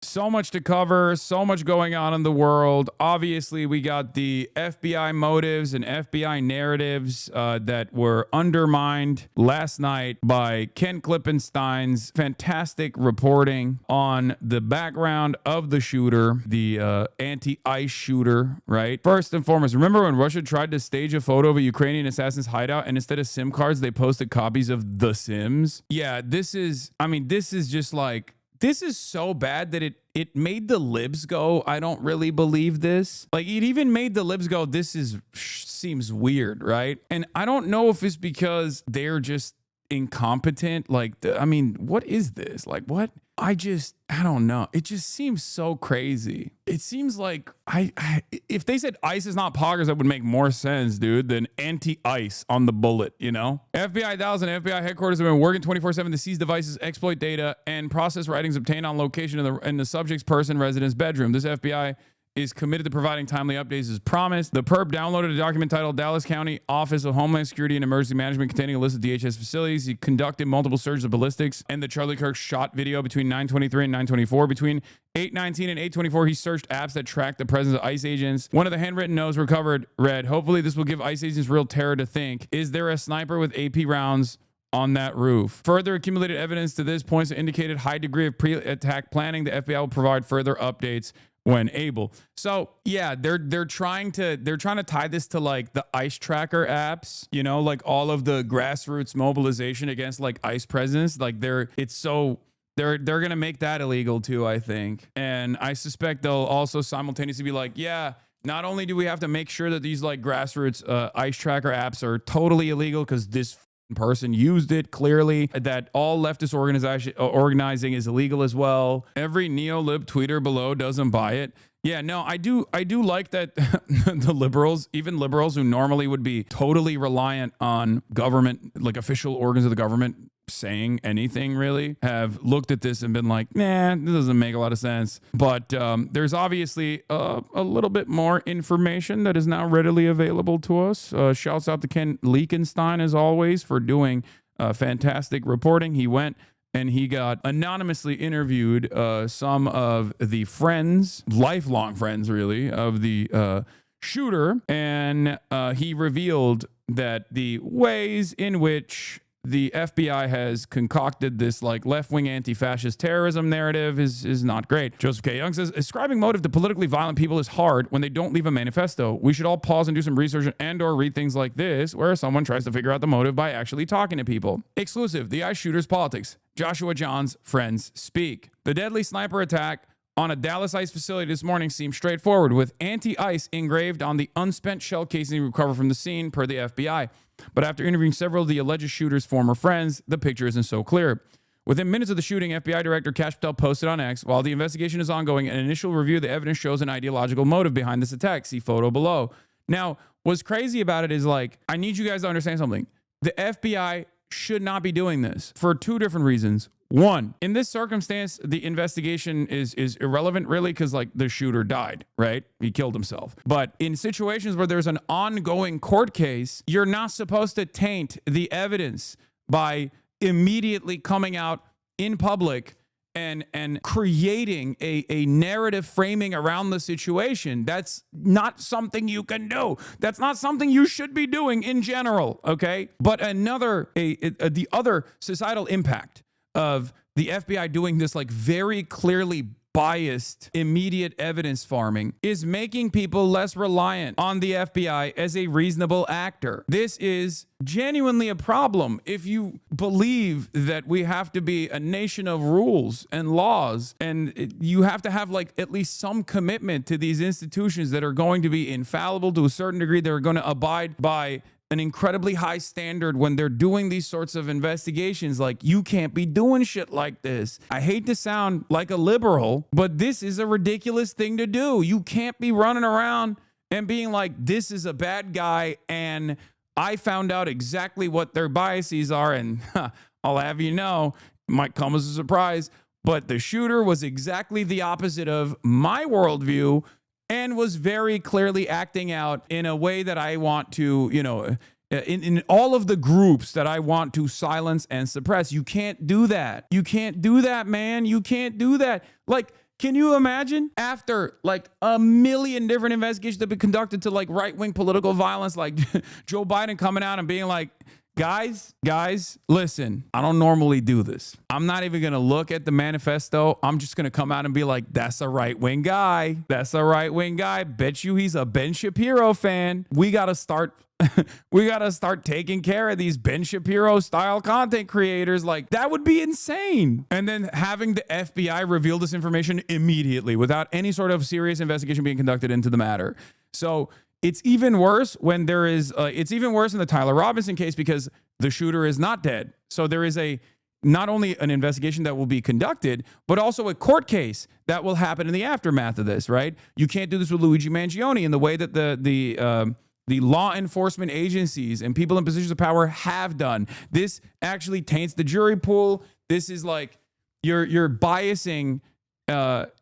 So much to cover, so much going on in the world. Obviously, we got the FBI motives and FBI narratives that were undermined last night by Ken Klippenstein's fantastic reporting on the background of the shooter, the anti-ICE shooter, right? First and foremost, remember when Russia tried to stage a photo of a Ukrainian assassin's hideout and instead of SIM cards, they posted copies of The Sims? Yeah, this is just like, this is so bad that it made the libs go, I don't really believe this. Like, it even made the libs go, seems weird, right? And I don't know if it's because they're just incompetent. Like, what is this? Like, what? I don't know. It just seems so crazy. It seems like if they said ICE is not poggers, that would make more sense, dude, than anti-ICE on the bullet, you know? FBI Dallas and FBI headquarters have been working 24/7 to seize devices, exploit data, and process writings obtained on location in the subject's person residence bedroom. This FBI is committed to providing timely updates as promised. The perp downloaded a document titled Dallas County Office of Homeland Security and Emergency Management containing a list of DHS facilities. He conducted multiple searches of ballistics and the Charlie Kirk shot video between 9:23 and 9:24. Between 8:19 and 8:24, he searched apps that tracked the presence of ICE agents. One of the handwritten notes recovered read, "Hopefully this will give ICE agents real terror to think. Is there a sniper with AP rounds on that roof?" Further accumulated evidence to this points to indicated high degree of pre-attack planning. The FBI will provide further updates when able. So yeah, they're trying to tie this to like the ICE tracker apps, you know, like all of the grassroots mobilization against like ICE presence. Like they're gonna make that illegal too, I think. And I suspect they'll also simultaneously be like, yeah, not only do we have to make sure that these like grassroots ICE tracker apps are totally illegal because this person used it clearly, that all leftist organizing is illegal as well. Every neo-lib tweeter below doesn't buy it. Yeah, no, I do like that the liberals, even liberals who normally would be totally reliant on government, like official organs of the government saying anything really, have looked at this and been like, nah, this doesn't make a lot of sense. But there's obviously a little bit more information that is now readily available to us. Shouts out to Ken Klippenstein as always for doing fantastic reporting. He went and he got anonymously interviewed some of the friends, lifelong friends really, of the shooter, and he revealed that the ways in which the FBI has concocted this like left-wing anti-fascist terrorism narrative is not great. Joseph K. Young says, ascribing motive to politically violent people is hard when they don't leave a manifesto. We should all pause and do some research and or read things like this, where someone tries to figure out the motive by actually talking to people. Exclusive, the ICE shooter's politics. Joshua John's friends speak. The deadly sniper attack on a Dallas ICE facility this morning seems straightforward, with anti-ICE engraved on the unspent shell casing recovered from the scene, per the FBI. But after interviewing several of the alleged shooter's former friends, the picture isn't so clear. Within minutes of the shooting, FBI Director Kash Patel posted on X, while the investigation is ongoing, an initial review of the evidence shows an ideological motive behind this attack. See photo below. Now, what's crazy about it is, like, I need you guys to understand something. The FBI should not be doing this for two different reasons. One, in this circumstance, the investigation is irrelevant, really, because like the shooter died, right? He killed himself. But in situations where there's an ongoing court case, you're not supposed to taint the evidence by immediately coming out in public and creating a narrative framing around the situation. That's not something you can do. That's not something you should be doing in general, okay? But the other societal impact of the FBI doing this like very clearly biased immediate evidence farming is making people less reliant on the FBI as a reasonable actor. This is genuinely a problem if you believe that we have to be a nation of rules and laws, and you have to have like at least some commitment to these institutions that are going to be infallible to a certain degree. They're going to abide by an incredibly high standard when they're doing these sorts of investigations. Like, you can't be doing shit like this. I hate to sound like a liberal, but this is a ridiculous thing to do. You can't be running around and being like, this is a bad guy, and I found out exactly what their biases are, and I'll have you know, it might come as a surprise, but the shooter was exactly the opposite of my worldview, and was very clearly acting out in a way that I want to, you know, in all of the groups that I want to silence and suppress. You can't do that. You can't do that, man. You can't do that. Like, Can you imagine? After like a million different investigations that have been conducted to like right-wing political violence, like Joe Biden coming out and being like, guys, listen, I don't normally do this. I'm not even going to look at the manifesto. I'm just going to come out and be like, that's a right-wing guy. That's a right-wing guy. Bet you he's a Ben Shapiro fan. We got to start taking care of these Ben Shapiro style content creators. Like, that would be insane. And then having the FBI reveal this information immediately without any sort of serious investigation being conducted into the matter. So it's even worse when there is, it's even worse in the Tyler Robinson case because the shooter is not dead. So there is not only an investigation that will be conducted, but also a court case that will happen in the aftermath of this, right? You can't do this with Luigi Mangione in the way that the law enforcement agencies and people in positions of power have done. This actually taints the jury pool. This is like you're biasing,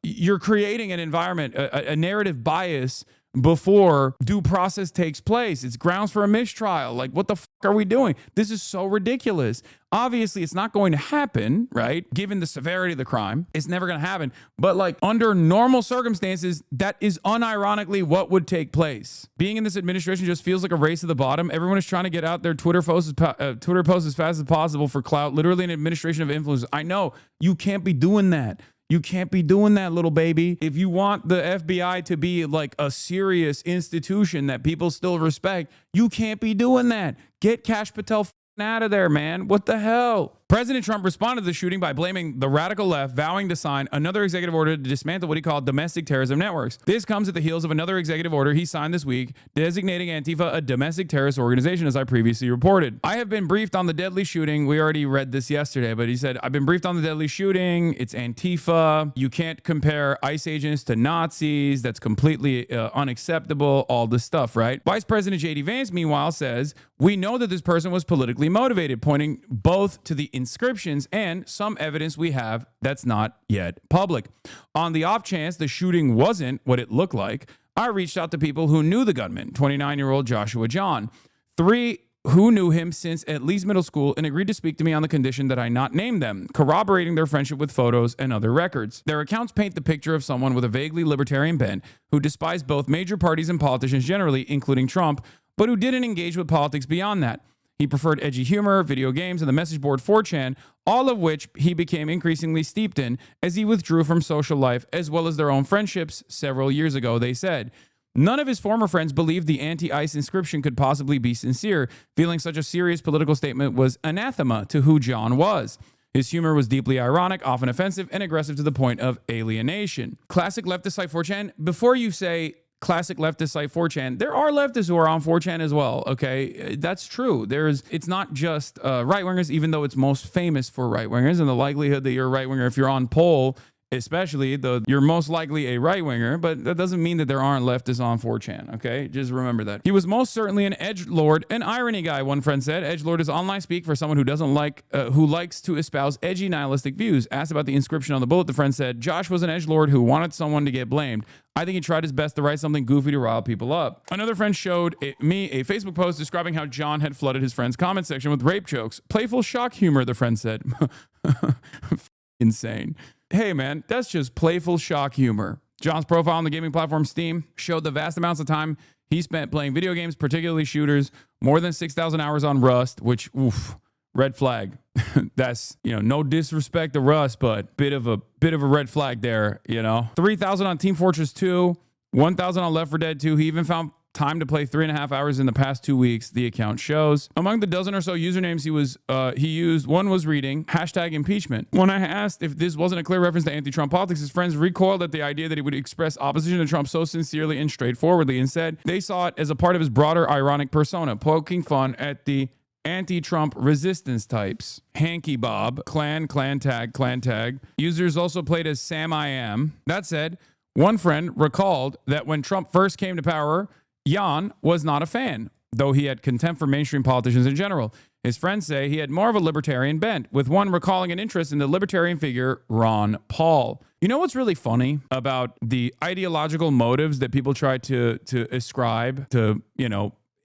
you're creating an environment, a narrative bias before due process takes place. It's grounds for a mistrial. Like, what the fuck are we doing? This is so ridiculous. Obviously, it's not going to happen, right? Given the severity of the crime, it's never going to happen. But like under normal circumstances, that is unironically what would take place. Being in this administration just feels like a race to the bottom. Everyone is trying to get out their Twitter posts as fast as possible for clout. Literally an administration of influence. I know you can't be doing that. You can't be doing that, little baby. If you want the FBI to be like a serious institution that people still respect, you can't be doing that. Get Kash Patel out of there, man. What the hell? President Trump responded to the shooting by blaming the radical left, vowing to sign another executive order to dismantle what he called domestic terrorism networks. This comes at the heels of another executive order he signed this week, designating Antifa a domestic terrorist organization, as I previously reported. I have been briefed on the deadly shooting. We already read this yesterday, but he said, I've been briefed on the deadly shooting. It's Antifa. You can't compare ICE agents to Nazis. That's completely unacceptable. All this stuff, right? Vice President J.D. Vance, meanwhile, says, we know that this person was politically motivated, pointing both to the inscriptions and some evidence we have that's not yet public. On the off chance the shooting wasn't what it looked like, I reached out to people who knew the gunman, 29-year-old Joshua Jahn, 3 who knew him since at least middle school and agreed to speak to me on the condition that I not name them, corroborating their friendship with photos and other records. Their accounts paint the picture of someone with a vaguely libertarian bent who despised both major parties and politicians generally, including Trump, but who didn't engage with politics beyond that. He preferred edgy humor, video games, and the message board 4chan, all of which he became increasingly steeped in as he withdrew from social life as well as their own friendships several years ago, they said. None of his former friends believed the anti-ICE inscription could possibly be sincere, feeling such a serious political statement was anathema to who Jahn was. His humor was deeply ironic, often offensive, and aggressive to the point of alienation. Classic leftist site 4chan, before you say classic leftist site 4chan, there are leftists who are on 4chan as well, okay? That's true. It's not just right-wingers, even though it's most famous for right-wingers, and the likelihood that you're a right-winger, if you're on poll, especially, though you're most likely a right-winger, but that doesn't mean that there aren't leftists on 4chan, okay? Just remember that. He was most certainly an edgelord, an irony guy, one friend said. Edgelord is online speak for someone who doesn't like, who likes to espouse edgy nihilistic views. Asked about the inscription on the bullet, the friend said, Josh was an edgelord who wanted someone to get blamed. I think he tried his best to write something goofy to rile people up. Another friend showed me a Facebook post describing how Jahn had flooded his friend's comment section with rape jokes. Playful shock humor, the friend said. Insane. Hey man, that's just playful shock humor. John's profile on the gaming platform Steam showed the vast amounts of time he spent playing video games, particularly shooters, more than 6,000 hours on Rust, which, oof, red flag. That's, no disrespect to Rust, but bit of a red flag there, 3,000 on Team Fortress 2, 1,000 on Left 4 Dead 2. He even found time to play 3.5 hours in the past 2 weeks, the account shows. Among the dozen or so usernames he used, one was reading #impeachment. When I asked if this wasn't a clear reference to anti-Trump politics, his friends recoiled at the idea that he would express opposition to Trump so sincerely and straightforwardly. Instead, they saw it as a part of his broader ironic persona, poking fun at the anti-Trump resistance types. Hanky Bob, clan tag. Users also played as Sam I Am. That said, one friend recalled that when Trump first came to power, Jahn was not a fan, though he had contempt for mainstream politicians in general. His friends say he had more of a libertarian bent, with one recalling an interest in the libertarian figure Ron Paul. You know what's really funny about the ideological motives that people try to ascribe to,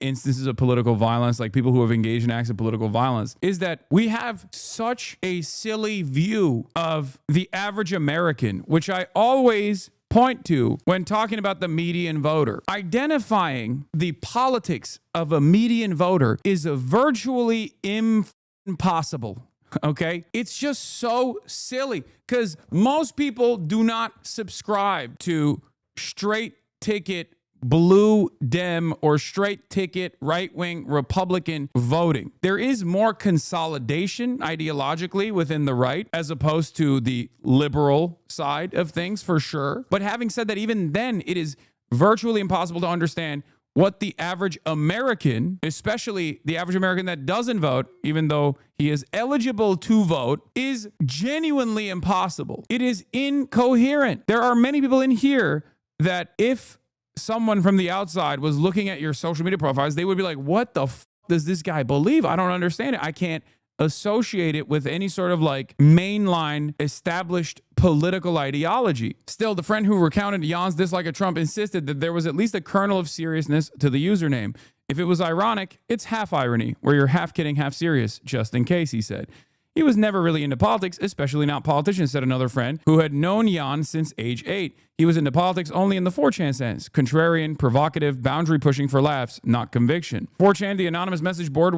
instances of political violence, like people who have engaged in acts of political violence, is that we have such a silly view of the average American, which I always point to when talking about the median voter. Identifying the politics of a median voter is virtually impossible. Okay? It's just so silly because most people do not subscribe to straight ticket blue Dem or straight ticket right-wing Republican voting. There is more consolidation ideologically within the right as opposed to the liberal side of things, for sure. But having said that, even then, it is virtually impossible to understand what the average American, especially the average American that doesn't vote, even though he is eligible to vote, is genuinely impossible. It is incoherent. There are many people in here that if someone from the outside was looking at your social media profiles, they would be like, what the f does this guy believe? I don't understand it. I can't associate it with any sort of like mainline established political ideology. Still, the friend who recounted Jahn's dislike of Trump insisted that there was at least a kernel of seriousness to the username. If it was ironic, it's half irony, where you're half kidding, half serious, just in case, he said. He was never really into politics, especially not politicians, said another friend who had known Jahn since age 8. He was into politics only in the 4chan sense. Contrarian, provocative, boundary pushing for laughs, not conviction. 4chan, the anonymous message board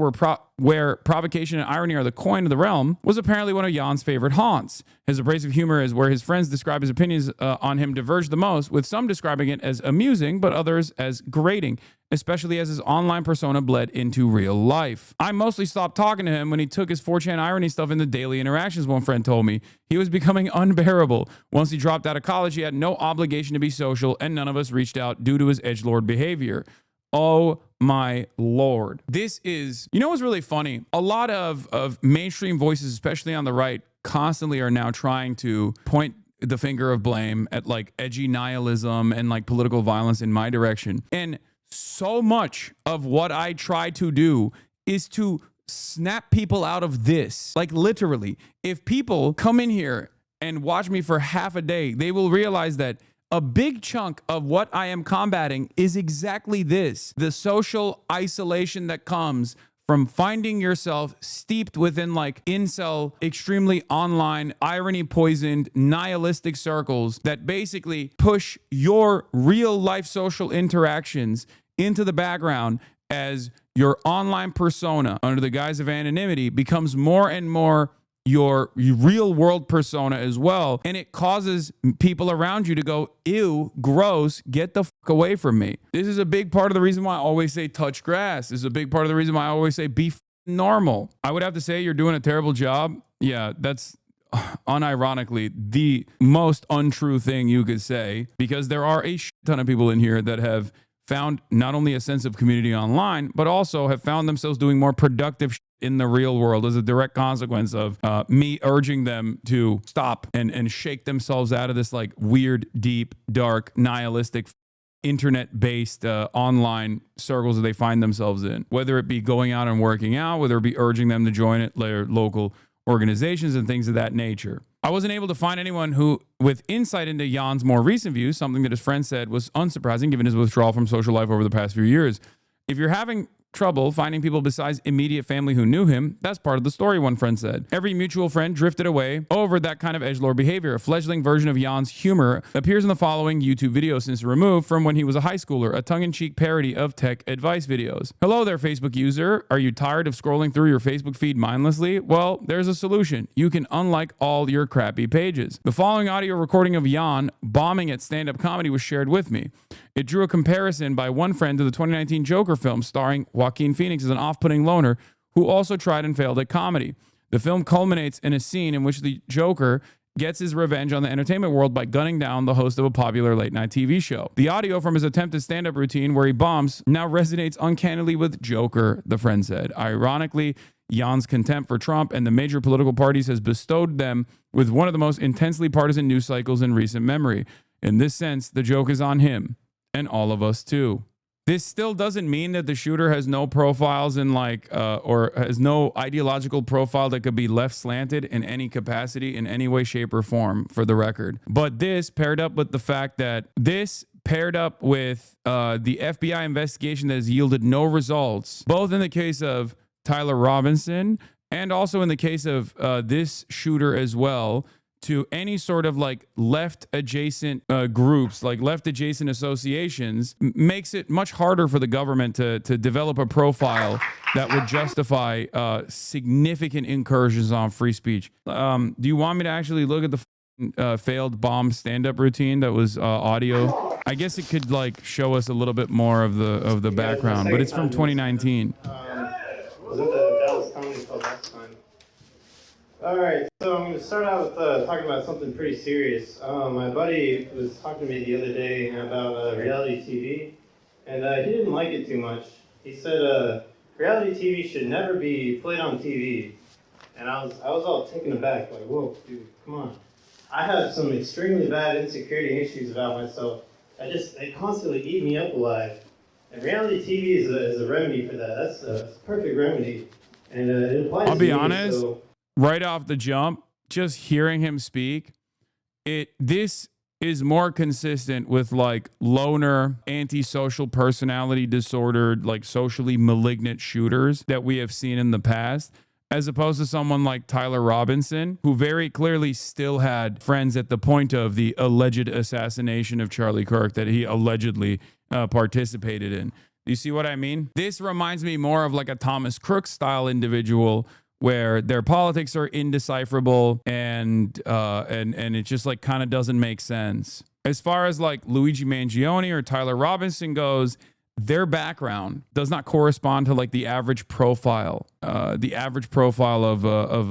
where provocation and irony are the coin of the realm, was apparently one of Jahn's favorite haunts. His abrasive humor is where his friends describe his opinions on him diverged the most, with some describing it as amusing, but others as grating, especially as his online persona bled into real life. I mostly stopped talking to him when he took his 4chan irony stuff into daily interactions, one friend told me. He was becoming unbearable. Once he dropped out of college, he had no obligation to be social, and none of us reached out due to his edgelord behavior. Oh my Lord. This is, you know what's really funny? A lot of mainstream voices, especially on the right, constantly are now trying to point the finger of blame at like edgy nihilism and like political violence in my direction. And so much of what I try to do is to snap people out of this. Like literally, if people come in here and watch me for half a day, they will realize that a big chunk of what I am combating is exactly this: the social isolation that comes from finding yourself steeped within like incel, extremely online, irony poisoned, nihilistic circles that basically push your real life social interactions into the background as your online persona under the guise of anonymity becomes more and more your real world persona as well. And it causes people around you to go, ew, gross, get the fuck away from me. This is a big part of the reason why I always say touch grass. This is a big part of the reason why I always say be normal. I would have to say you're doing a terrible job. Yeah, that's unironically the most untrue thing you could say, because there are a shit ton of people in here that have found not only a sense of community online, but also have found themselves doing more productive shit in the real world as a direct consequence of me urging them to stop and shake themselves out of this like weird, deep, dark, nihilistic, internet-based online circles that they find themselves in. Whether it be going out and working out, whether it be urging them to join their local organizations and things of that nature. I wasn't able to find anyone who, with insight into Jahn's more recent views, something that his friend said was unsurprising given his withdrawal from social life over the past few years. If you're having trouble finding people besides immediate family who knew him, that's part of the story, one friend said. Every mutual friend drifted away over that kind of edgelord behavior. A fledgling version of Jahn's humor appears in the following YouTube video since removed from when he was a high schooler, a tongue-in-cheek parody of tech advice videos. Hello there, Facebook user. Are you tired of scrolling through your Facebook feed mindlessly? Well, there's a solution. You can unlike all your crappy pages. The following audio recording of Jahn bombing at stand-up comedy was shared with me. It drew a comparison by one friend to the 2019 Joker film starring Joaquin Phoenix as an off-putting loner who also tried and failed at comedy. The film culminates in a scene in which the Joker gets his revenge on the entertainment world by gunning down the host of a popular late-night TV show. The audio from his attempted stand-up routine where he bombs now resonates uncannily with Joker, the friend said. Ironically, Jahn's contempt for Trump and the major political parties has bestowed them with one of the most intensely partisan news cycles in recent memory. In this sense, the joke is on him. And all of us too. This still doesn't mean that the shooter has no profiles in or has no ideological profile that could be left slanted in any capacity, in any way, shape, or form, for the record. But this paired up with the fact that this paired up with the FBI investigation that has yielded no results, both in the case of Tyler Robinson and also in the case of this shooter as well, to any sort of like left adjacent groups, like left adjacent associations, makes it much harder for the government to develop a profile that would justify significant incursions on free speech. Do you want me to actually look at the failed bomb stand-up routine that was audio? I guess it could like show us a little bit more of the background, but it's from 2019. Was it the Dallas Comedy Club last time? All right, so I'm going to start out with talking about something pretty serious. My buddy was talking to me the other day about reality TV, and he didn't like it too much. He said reality TV should never be played on TV, and I was all taken aback, like, whoa, dude, come on. I have some extremely bad insecurity issues about myself. They constantly eat me up alive, and reality TV is a remedy for that. That's a perfect remedy, and it applies. I'll to be me, honest. So, right off the jump, just hearing him speak, this is more consistent with like loner, antisocial personality disordered, like socially malignant shooters that we have seen in the past, as opposed to someone like Tyler Robinson, who very clearly still had friends at the point of the alleged assassination of Charlie Kirk that he allegedly participated in. Do you see what I mean? This reminds me more of like a Thomas Crook style individual, where their politics are indecipherable and it just like kind of doesn't make sense. As far as like Luigi Mangione or Tyler Robinson goes, their background does not correspond to like the average profile of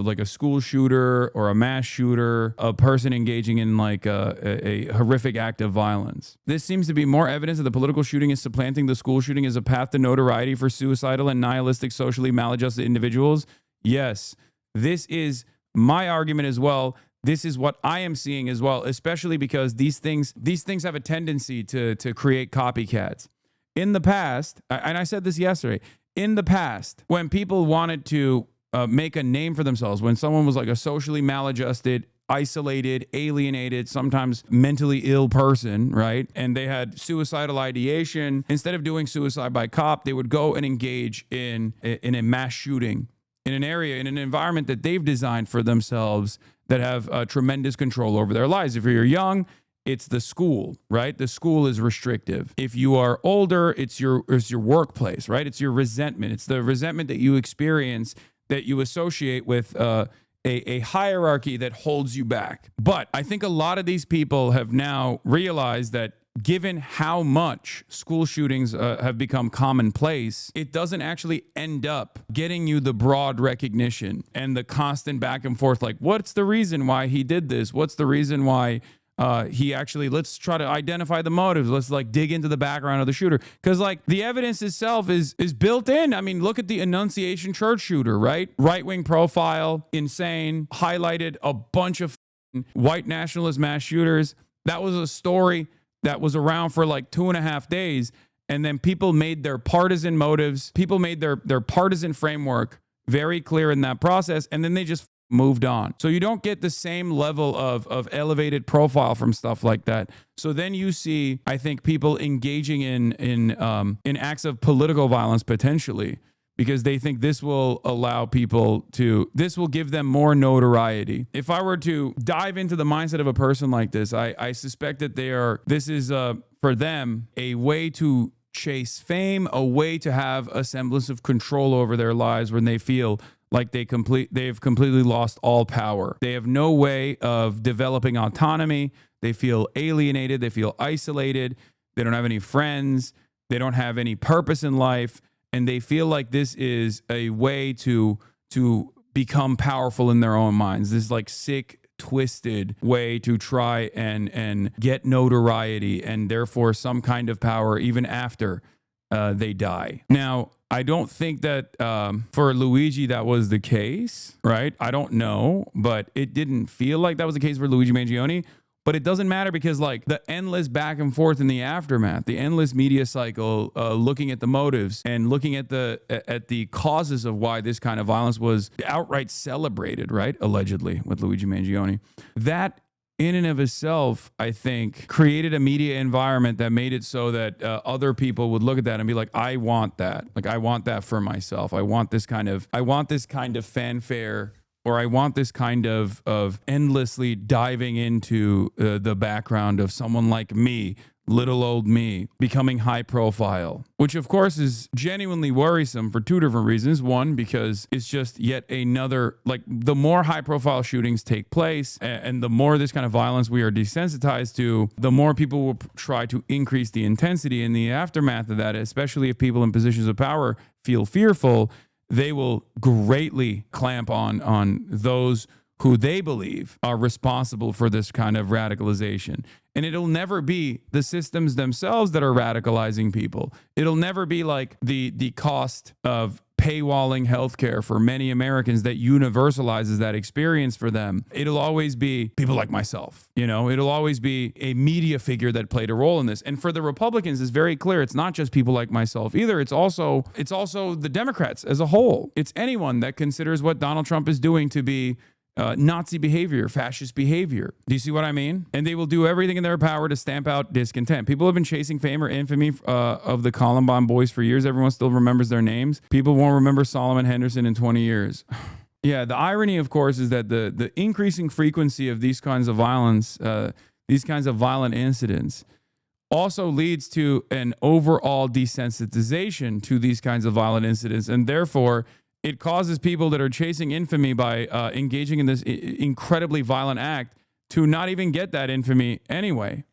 like a school shooter or a mass shooter, a person engaging in like a horrific act of violence. This seems to be more evidence that the political shooting is supplanting the school shooting as a path to notoriety for suicidal and nihilistic, socially maladjusted individuals. Yes, this is my argument as well. This is what I am seeing as well, especially because these things have a tendency to create copycats. In the past, and I said this yesterday, in the past, when people wanted to make a name for themselves, when someone was like a socially maladjusted, isolated, alienated, sometimes mentally ill person, right? And they had suicidal ideation, instead of doing suicide by cop, they would go and engage in a mass shooting in an area, in an environment that they've designed for themselves that have tremendous control over their lives. If you're young, it's the school, right? The school is restrictive. If you are older, it's your workplace, right? It's your resentment. It's the resentment that you experience that you associate with a hierarchy that holds you back. But I think a lot of these people have now realized that given how much school shootings have become commonplace, it doesn't actually end up getting you the broad recognition and the constant back and forth. Like, what's the reason why he did this? What's the reason why he actually, let's try to identify the motives. Let's like dig into the background of the shooter. Because like the evidence itself is built in. I mean, look at the Annunciation Church shooter, right? Right-wing profile, insane, highlighted a bunch of white nationalist mass shooters. That was a story that was around for like 2.5 days. And then people made their partisan motives. People made their partisan framework very clear in that process. And then they just moved on. So you don't get the same level of elevated profile from stuff like that. So then you see, I think, people engaging in acts of political violence potentially, because they think this will allow people this will give them more notoriety. If I were to dive into the mindset of a person like this, I suspect that this is for them a way to chase fame, a way to have a semblance of control over their lives when they feel like they've completely lost all power. They have no way of developing autonomy. They feel alienated. They feel isolated. They don't have any friends. They don't have any purpose in life. And they feel like this is a way to become powerful in their own minds. This like sick, twisted way to try and get notoriety and therefore some kind of power even after they die. Now, I don't think that for Luigi that was the case, right? I don't know, but it didn't feel like that was the case for Luigi Mangione. But it doesn't matter because like the endless back and forth in the aftermath, the endless media cycle, looking at the motives and looking at the causes of why this kind of violence was outright celebrated, right? Allegedly with Luigi Mangione. That in and of itself, I think, created a media environment that made it so that other people would look at that and be like, I want that. Like, I want that for myself. I want this kind of fanfare, or I want this kind of endlessly diving into the background of someone like me, little old me, becoming high profile, which of course is genuinely worrisome for two different reasons. One, because it's just yet another, like, the more high profile shootings take place and the more this kind of violence we are desensitized to, the more people will try to increase the intensity in the aftermath of that, especially if people in positions of power feel fearful. They will greatly clamp on those who they believe are responsible for this kind of radicalization. And it'll never be the systems themselves that are radicalizing people. It'll never be like the cost of paywalling healthcare for many Americans that universalizes that experience for them. It'll always be people like myself. It'll always be a media figure that played a role in this. And for the Republicans, it's very clear. It's not just people like myself either. It's also the Democrats as a whole. It's anyone that considers what Donald Trump is doing to be Nazi behavior, fascist behavior. Do you see what I mean? And they will do everything in their power to stamp out discontent. People have been chasing fame or infamy of the Columbine boys for years. Everyone still remembers their names. People won't remember Solomon Henderson in 20 years. Yeah, the irony, of course, is that the increasing frequency of these kinds of violence, these kinds of violent incidents, also leads to an overall desensitization to these kinds of violent incidents, and therefore it causes people that are chasing infamy by engaging in this incredibly violent act to not even get that infamy anyway.